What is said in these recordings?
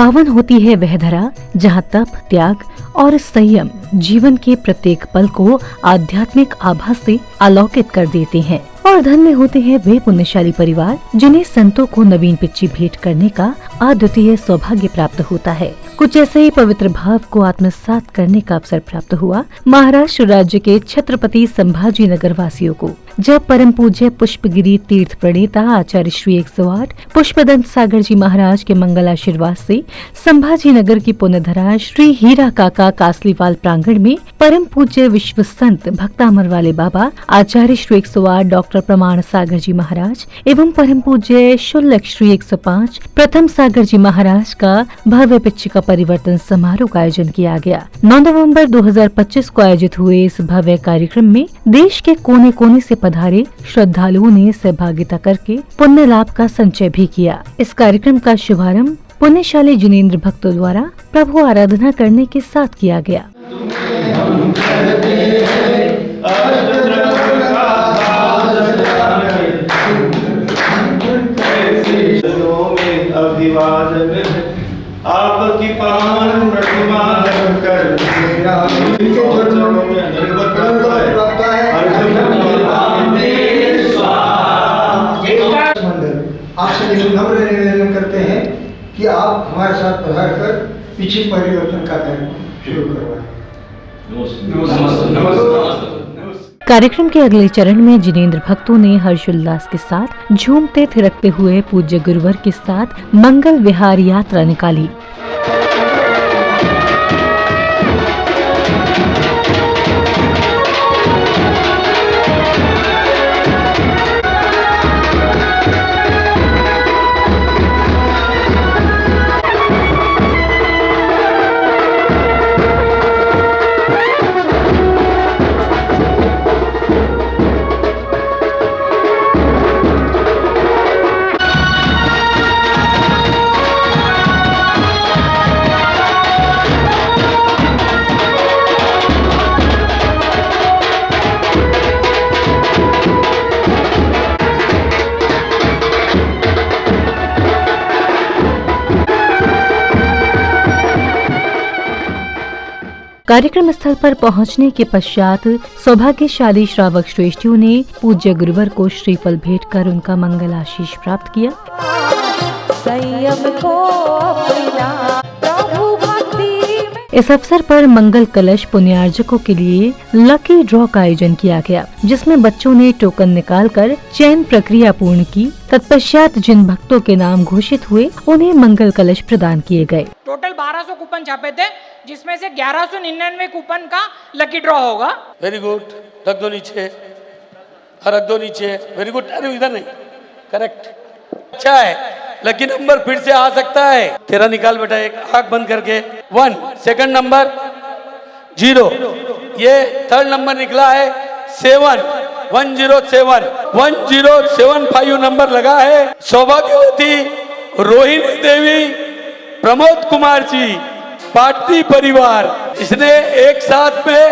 पावन होती है वह धरा जहाँ तप, त्याग और संयम जीवन के प्रत्येक पल को आध्यात्मिक आभा से आलोकित कर देते हैं। और धन्य होते हैं वे पुण्यशाली परिवार जिन्हें संतों को नवीन पिच्ची भेंट करने का अद्वितीय सौभाग्य प्राप्त होता है। कुछ ऐसे ही पवित्र भाव को आत्मसात करने का अवसर प्राप्त हुआ महाराष्ट्र राज्य के छत्रपति संभाजी नगर वासियों को, जब परम पूज्य पुष्पगिरी तीर्थ प्रणेता आचार्य श्री 108 पुष्पदंत सागर जी महाराज के मंगल आशीर्वाद से संभाजी नगर की पुण्यधरा श्री हीरा काका कासलीवाल प्रांगण में परम पूज्य विश्व संत भक्तामर वाले बाबा आचार्य श्री 108 डॉक्टर प्रमाण सागर जी महाराज एवं परम पूज्य शुल्लक श्री 105 प्रथम सागर जी महाराज का भव्य पिच्ची का परिवर्तन समारोह का आयोजन किया गया। 9 नवंबर 2025 को आयोजित हुए इस भव्य कार्यक्रम में देश के कोने कोने से पधारे श्रद्धालुओं ने सहभागिता करके पुण्य लाभ का संचय भी किया। इस कार्यक्रम का शुभारंभ पुण्यशाली जिनेंद्र भक्तों द्वारा प्रभु आराधना करने के साथ किया गया। आपकी पावन प्रतिमा कर आपसे नम्र निवेदन करते हैं कि आप हमारे साथ पधार कर पिछले परिवर्तन का कार्यक्रम शुरू करवाएं। कार्यक्रम के अगले चरण में जिनेंद्र भक्तों ने हर्षोल्लास के साथ झूमते थिरकते हुए पूज्य गुरुवर के साथ मंगल विहार यात्रा निकाली। कार्यक्रम स्थल पर पहुंचने के पश्चात सौभाग्यशाली श्रावक श्रेष्ठियों ने पूज्य गुरुवर को श्रीफल भेंट कर उनका मंगल आशीष प्राप्त किया। इस अवसर पर मंगल कलश पुण्यार्जकों के लिए लकी ड्रॉ का आयोजन किया गया, जिसमें बच्चों ने टोकन निकालकर चयन प्रक्रिया पूर्ण की। तत्पश्चात जिन भक्तों के नाम घोषित हुए उन्हें मंगल कलश प्रदान किए गए। टोटल 1200 कूपन छापे थे, जिसमें से 1199 कूपन का लकी ड्रॉ होगा। वेरी गुड, रख दो नीचे, रख दो नीचे। Very good. अरे इधर नहीं, करेक्ट, अच्छा है। लकी नंबर फिर से आ सकता है। तेरा निकाल बेटा, एक आंख बंद करके। 1, सेकंड नंबर 0, ये थर्ड नंबर निकला है 7, 107, 1075 नंबर लगा है। सौभाग्यवती रोहिणी देवी, प्रमोद कुमार जी, पार्टी परिवार, इसने एक साथ में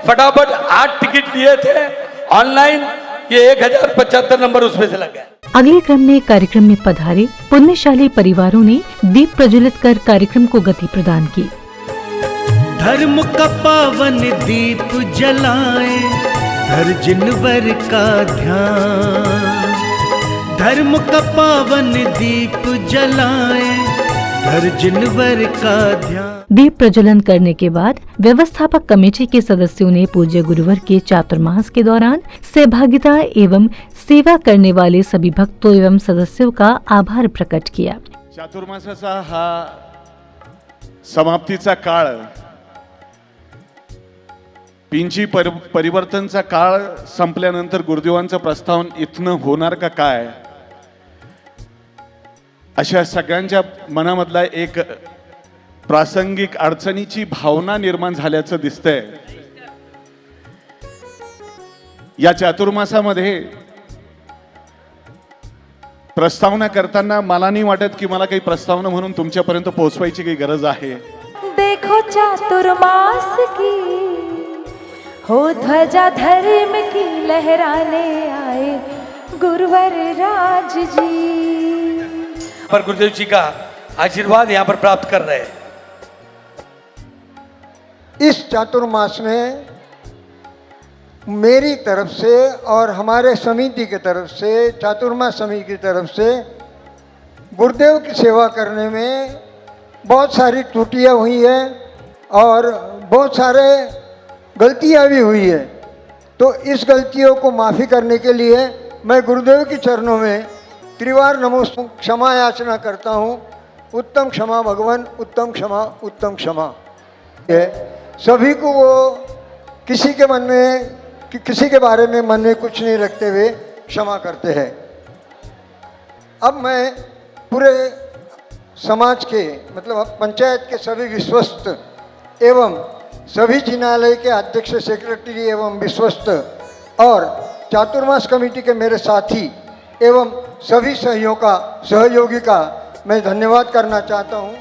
फटाफट 8 टिकट लिए थे ऑनलाइन। ये 1075 नंबर उसमें से लग गया। अगले क्रम में कार्यक्रम में पधारे पुण्यशाली परिवारों ने दीप प्रज्वलित कर कार्यक्रम को गति प्रदान की। धर्म का पावन दीप जलाए, धर जिनवर का ध्यान। धर्म का पावन दीप जलाए, धर जिनवर का ध्यान। दीप प्रज्वलन करने के बाद व्यवस्थापक कमेटी के सदस्यों ने पूज्य गुरुवर के चातुर्मास के दौरान सहभागिता एवं सेवा करने वाले सभी भक्तों एवं सदस्यों का आभार प्रकट किया। चातुर्मासाचा हा समाप्तीचा काळ, पिंची परिवर्तनचा काळ संपल्यानंतर गुरुदेवांचं प्रस्थान इथनं होणार का काय, अशा सगळ्यांच्या मनामधला एक प्रासंगिक अडचणीची भावना निर्माण झाल्याचं दिसतंय। या चातुर्मासामध्ये प्रस्तावना करताना मला नाही वाटत की मला काही प्रस्तावना म्हणून तुमच्यापर्यंत पोहोचवायची काही गरज आहे। देखो चातुर्मास की हो ध्वजा धर्म की लहराने आए गुरुवर राज जी। पर गुरुदेव जी का आशीर्वाद यहाँ पर प्राप्त कर रहे हैं। इस चातुर्मास में मेरी तरफ से और हमारे समिति की तरफ से, चातुर्मास समिति की तरफ से गुरुदेव की सेवा करने में बहुत सारी त्रुटियां हुई है और बहुत सारे गलतियां भी हुई है। तो इस गलतियों को माफ़ी करने के लिए मैं गुरुदेव के चरणों में त्रिवार नमो क्षमा याचना करता हूँ। उत्तम क्षमा भगवान, उत्तम क्षमा, उत्तम क्षमा। सभी को वो किसी के मन में, किसी के बारे में मन में कुछ नहीं रखते हुए क्षमा करते हैं। अब मैं पूरे समाज के, मतलब पंचायत के सभी विश्वस्त एवं सभी जिनालय के अध्यक्ष, सेक्रेटरी एवं विश्वस्त और चातुर्मास कमेटी के मेरे साथी एवं सभी सहयोगी का मैं धन्यवाद करना चाहता हूँ।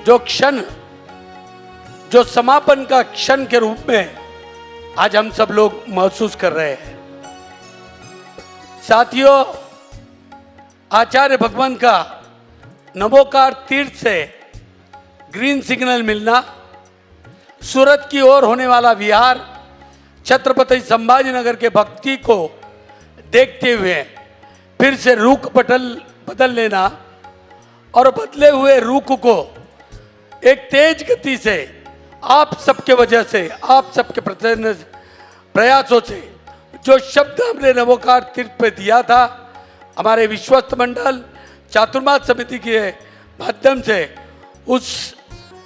जो क्षण, जो समापन का क्षण के रूप में आज हम सब लोग महसूस कर रहे हैं। साथियों, आचार्य भगवान का नमोकार तीर्थ से ग्रीन सिग्नल मिलना, सूरत की ओर होने वाला विहार छत्रपति संभाजीनगर के भक्ति को देखते हुए फिर से रुख बदल लेना और बदले हुए रुख को एक तेज गति से आप सबके वजह से, आप सबके प्रयासों से जो शब्द हमने नमोकार तीर्थ पे दिया था, हमारे विश्वस्त मंडल चातुर्मास समिति के माध्यम से उस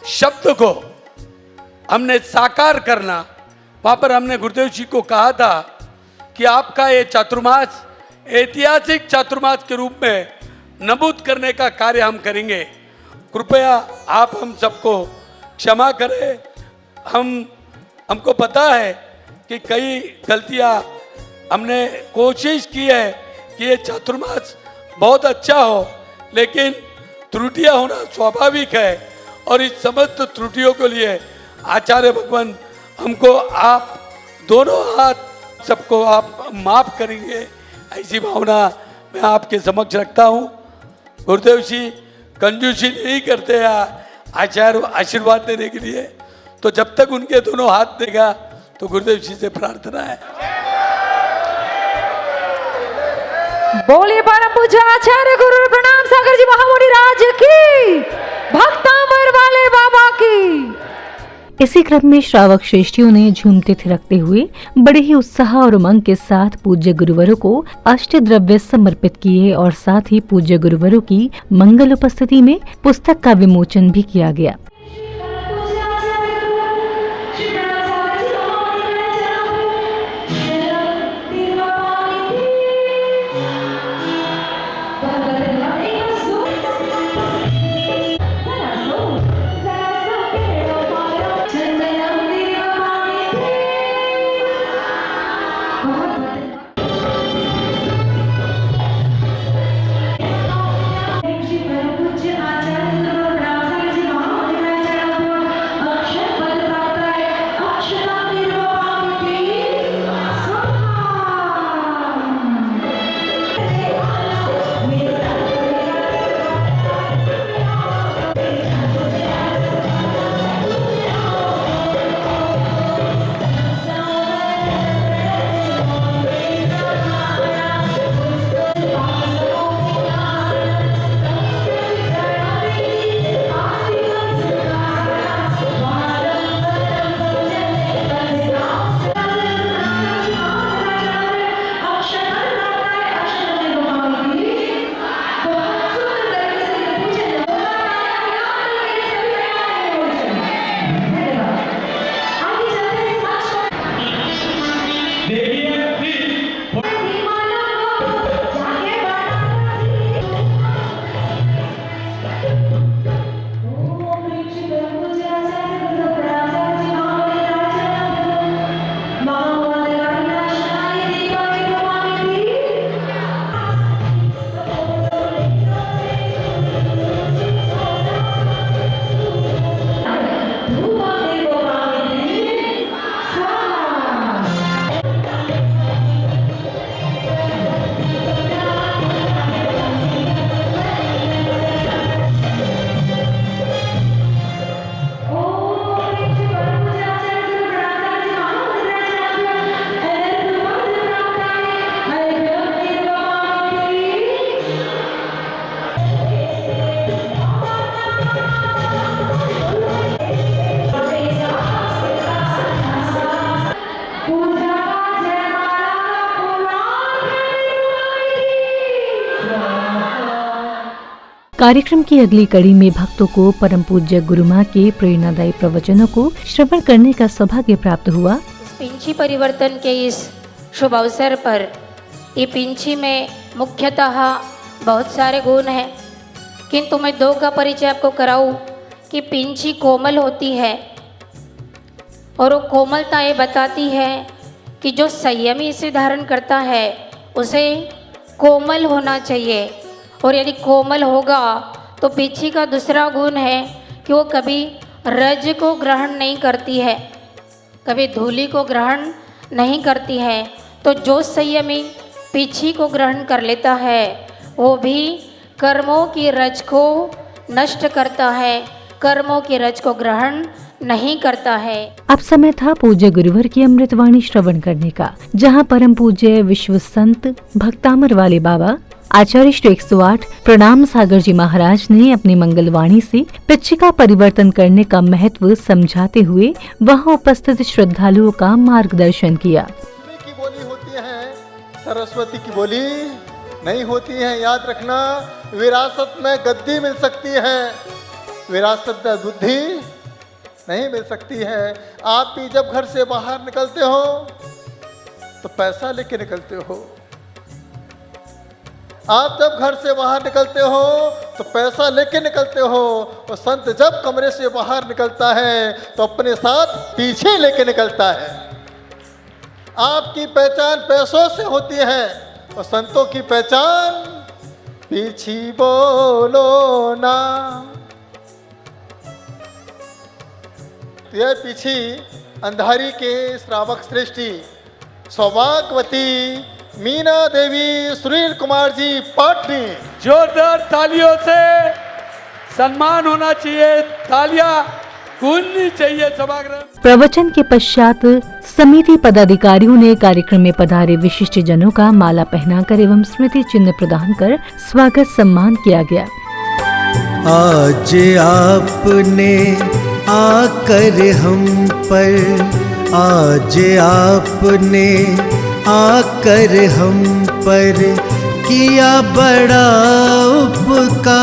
शब्द को हमने साकार करना, वहाँ पर हमने गुरुदेव जी को कहा था कि आपका ये चातुर्मास ऐतिहासिक चातुर्मास के रूप में नमूद करने का कार्य हम करेंगे। कृपया आप हम सबको क्षमा करें। हमको पता है कि कई गलतियां हमने कोशिश की है कि ये चातुर्मास बहुत अच्छा हो, लेकिन त्रुटियां होना स्वाभाविक है और इस समस्त त्रुटियों के लिए आचार्य भगवान हमको आप दोनों हाथ सबको आप माफ करेंगे, ऐसी भावना मैं आपके समक्ष रखता हूँ। गुरुदेव जी कंजूसी नहीं करते आचार्य आशीर्वाद देने के लिए, तो जब तक उनके दोनों हाथ देगा तो गुरुदेव जी से प्रार्थना है। बोलिए परम पूज्य आचार्य गुरु प्रणाम सागर जी महामुनि राज की, भक्तामर वाले बाबा की। इसी क्रम में श्रावक श्रेष्ठियों ने झूमते थिरकते हुए बड़े ही उत्साह और उमंग के साथ पूज्य गुरुवरों को अष्टद्रव्य समर्पित किए और साथ ही पूज्य गुरुवरों की मंगल उपस्थिति में पुस्तक का विमोचन भी किया गया। कार्यक्रम की अगली कड़ी में भक्तों को परम पूज्य गुरु माँ के प्रेरणादायी प्रवचनों को श्रवण करने का सौभाग्य प्राप्त हुआ। पिंची परिवर्तन के इस शुभ अवसर पर ये पिंची में मुख्यतः बहुत सारे गुण हैं, किंतु मैं दो का परिचय आपको कराऊं कि पिंची कोमल होती है और वो कोमलता ये बताती है कि जो संयमी इसे धारण करता है उसे कोमल होना चाहिए, और यदि कोमल होगा तो पिंची का दूसरा गुण है कि वो कभी रज को ग्रहण नहीं करती है, कभी धूलि को ग्रहण नहीं करती है। तो जो संयमी पिंची को ग्रहण कर लेता है वो भी कर्मों की रज को नष्ट करता है, कर्मों की रज को ग्रहण नहीं करता है। अब समय था पूज्य गुरुवर की अमृतवाणी श्रवण करने का, जहां परम पूज्य विश्व संत भक्तामर वाले बाबा आचार्य श्री 108 प्रणाम सागर जी महाराज ने अपनी मंगलवाणी से पिच्छिका परिवर्तन करने का महत्व समझाते हुए वहां उपस्थित श्रद्धालुओं का मार्गदर्शन किया। की बोली होती है, सरस्वती की बोली नहीं होती है। याद रखना, विरासत में गद्दी मिल सकती है, विरासत में बुद्धि नहीं मिल सकती है। आप भी जब घर से बाहर निकलते हो तो पैसा लेके निकलते हो, आप जब घर से बाहर निकलते हो तो पैसा लेके निकलते हो, और संत जब कमरे से बाहर निकलता है तो अपने साथ पीछे लेके निकलता है। आपकी पहचान पैसों से होती है और संतों की पहचान पीछे बोलो ना। तो यह पीछे अंधारी के श्रावक श्रेष्ठी सौभाग्यवती मीना देवी सुनील कुमार जी पाटनी, जोरदार तालियों से सम्मान होना चाहिए, तालियां गूंजनी चाहिए सभागृह। प्रवचन के पश्चात समिति पदाधिकारियों ने कार्यक्रम में पधारे विशिष्ट जनों का माला पहनाकर एवं स्मृति चिन्ह प्रदान कर स्वागत सम्मान किया गया। आज आपने आकर हम पर, आज आपने आकर हम पर किया बड़ा उपकार,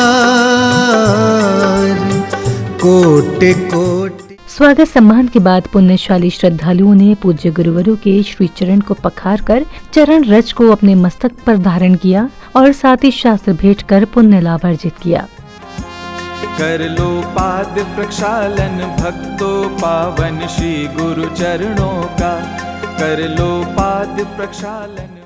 कोट कोट। स्वागत सम्मान के बाद पुण्यशाली श्रद्धालुओं ने पूज्य गुरुवरों के श्री चरण को पखार कर चरण रज को अपने मस्तक पर धारण किया और साथ ही शास्त्र भेंट कर पुण्य लाभ अर्जित किया। कर लो पाद प्रक्षालन भक्तों पावन श्री गुरु चरणों का, कर लो पाद प्रक्षालन।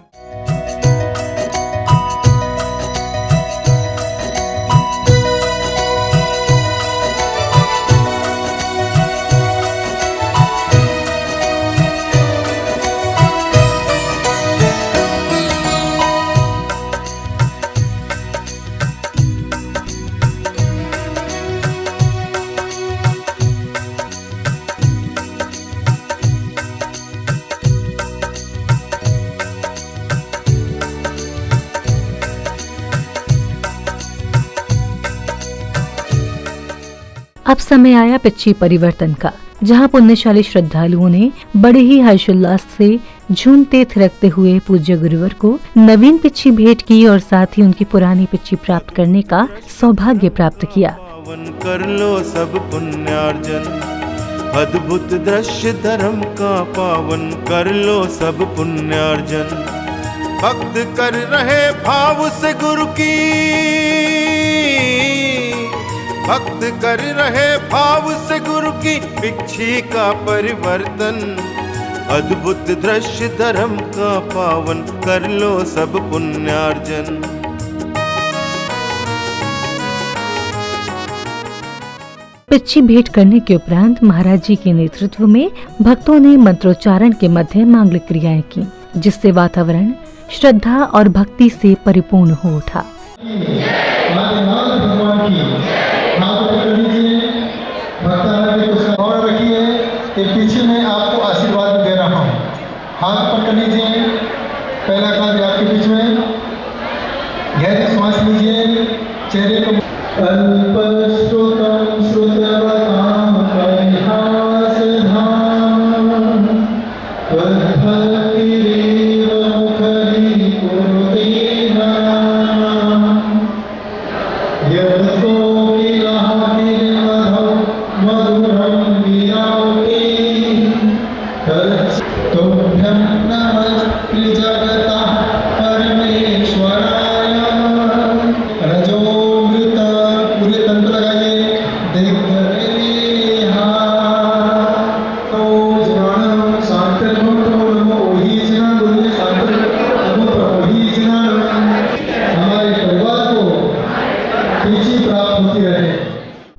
अब समय आया पिच्छी परिवर्तन का, जहां पुण्यशाली श्रद्धालुओं ने बड़े ही हर्षोल्लास से झूमते थिरकते हुए पूज्य गुरुवर को नवीन पिच्छी भेंट की और साथ ही उनकी पुरानी पिच्छी प्राप्त करने का सौभाग्य प्राप्त किया। पावन कर लो सब पुण्यार्जन, अद्भुत दृश्य धर्म का पावन कर लो सब पुण्यार्जन। भक्त कर रहे भाव से गुरु की, भक्त कर रहे भाव से गुरु की पिच्छी का परिवर्तन, अद्भुत दृश्य धर्म का पावन कर लो सब पुण्यार्जन। पिच्छी भेंट करने के उपरांत महाराज जी के नेतृत्व में भक्तों ने मंत्रोच्चारण के मध्य मांगलिक क्रियाएं की, जिससे वातावरण श्रद्धा और भक्ति से परिपूर्ण हो उठा। पीछे में आपको आशीर्वाद दे रहा हूँ, हाथ पकड़ लीजिए, पहला काज आपके बीच में, गहरी सांस लीजिए, चेहरे को अल्प श्रुतम श्रुतवताम परिहास धाम तद्भक्तिरेव मुखरी कुरुते नाम।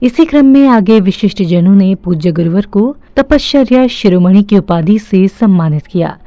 इसी क्रम में आगे विशिष्ट जनों ने पूज्य गुरुवर को तपश्चर्या शिरोमणि की उपाधि से सम्मानित किया।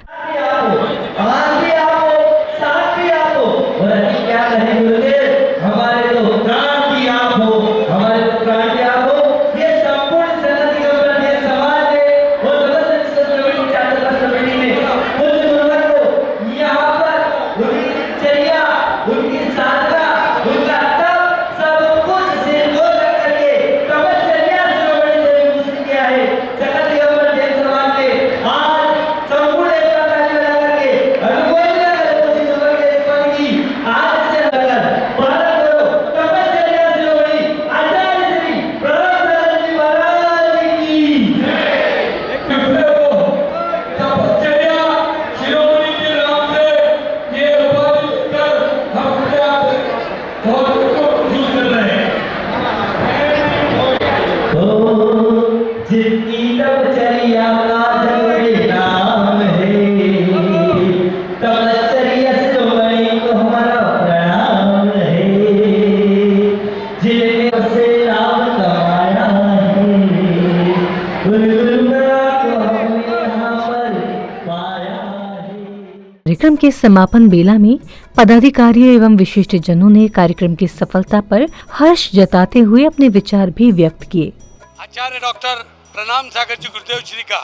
कार्यक्रम के समापन बेला में पदाधिकारियों एवं विशिष्ट जनों ने कार्यक्रम की सफलता पर हर्ष जताते हुए अपने विचार भी व्यक्त किए। आचार्य डॉक्टर प्रणाम सागर जी गुरुदेव श्री का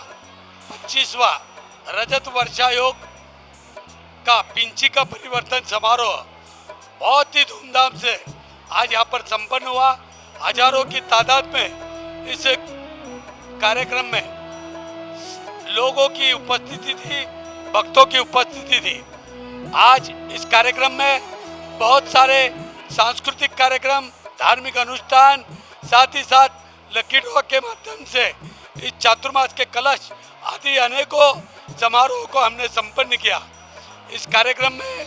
25वां रजत वर्षायोग का पिंची का परिवर्तन समारोह बहुत ही धूमधाम से आज यहाँ पर संपन्न हुआ। हजारों की तादाद में इस कार्यक्रम में लोगों की उपस्थिति थी, भक्तों की उपस्थिति थी। आज इस कार्यक्रम में बहुत सारे सांस्कृतिक कार्यक्रम, धार्मिक अनुष्ठान, साथ ही साथ लकी ड्रॉ के माध्यम से इस चातुर्मास के कलश आदि अनेकों समारोह को हमने संपन्न किया। इस कार्यक्रम में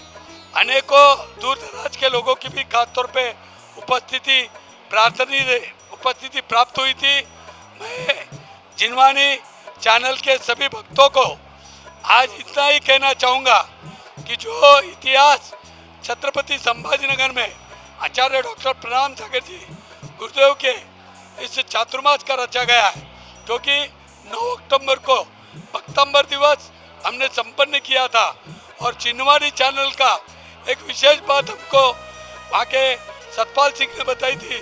अनेकों दूर दराज के लोगों की भी खासतौर पे उपस्थिति प्राप्त हुई थी। मैं जिनवानी चैनल के सभी भक्तों को आज इतना ही कहना चाहूँगा कि जो इतिहास छत्रपति संभाजीनगर में आचार्य डॉक्टर प्रणाम सागर जी गुरुदेव के इस चातुर्मास का रचा गया है, क्योंकि 9 अक्टूबर को भक्तंबर दिवस हमने संपन्न किया था और चिन्हवानी चैनल का एक विशेष बात हमको वहाँ के सतपाल सिंह ने बताई थी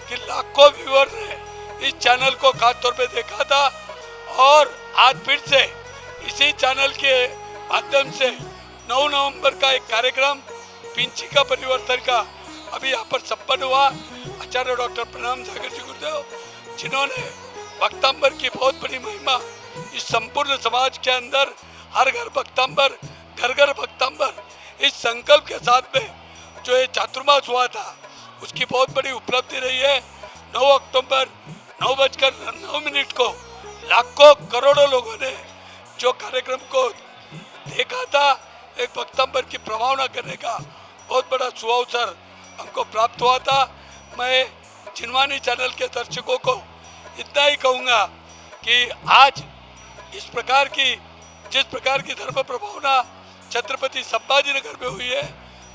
कि लाखों व्यूअर ने इस चैनल को खास तौर पे देखा था और आज फिर से इसी चैनल के माध्यम से 9 नवंबर का एक कार्यक्रम पिंची का परिवर्तन का अभी यहाँ पर संपन्न हुआ। आचार्य डॉक्टर प्रणाम सागर जी गुरुदेव जिन्होंने भक्तांबर की बहुत बड़ी महिमा इस संपूर्ण समाज के अंदर हर घर भक्तांबर, घर घर भक्तांबर इस संकल्प के साथ में जो ये चातुर्मास हुआ था उसकी बहुत बड़ी उपलब्धि रही है। 9 अक्टूबर 9:09 को लाखों करोड़ों लोगों ने जो कार्यक्रम को देखा था, एक भक्तंबर की प्रभावना करने का बहुत बड़ा सुअवसर हमको प्राप्त हुआ था। मैं जिनवानी चैनल के दर्शकों को इतना ही कहूँगा कि आज जिस प्रकार की धर्म प्रभावना छत्रपति संभाजीनगर में हुई है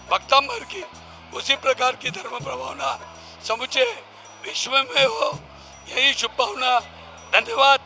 भक्तंबर की, उसी प्रकार की धर्म प्रभावना समूचे विश्व में हो, यही शुभ भावना। धन्यवाद।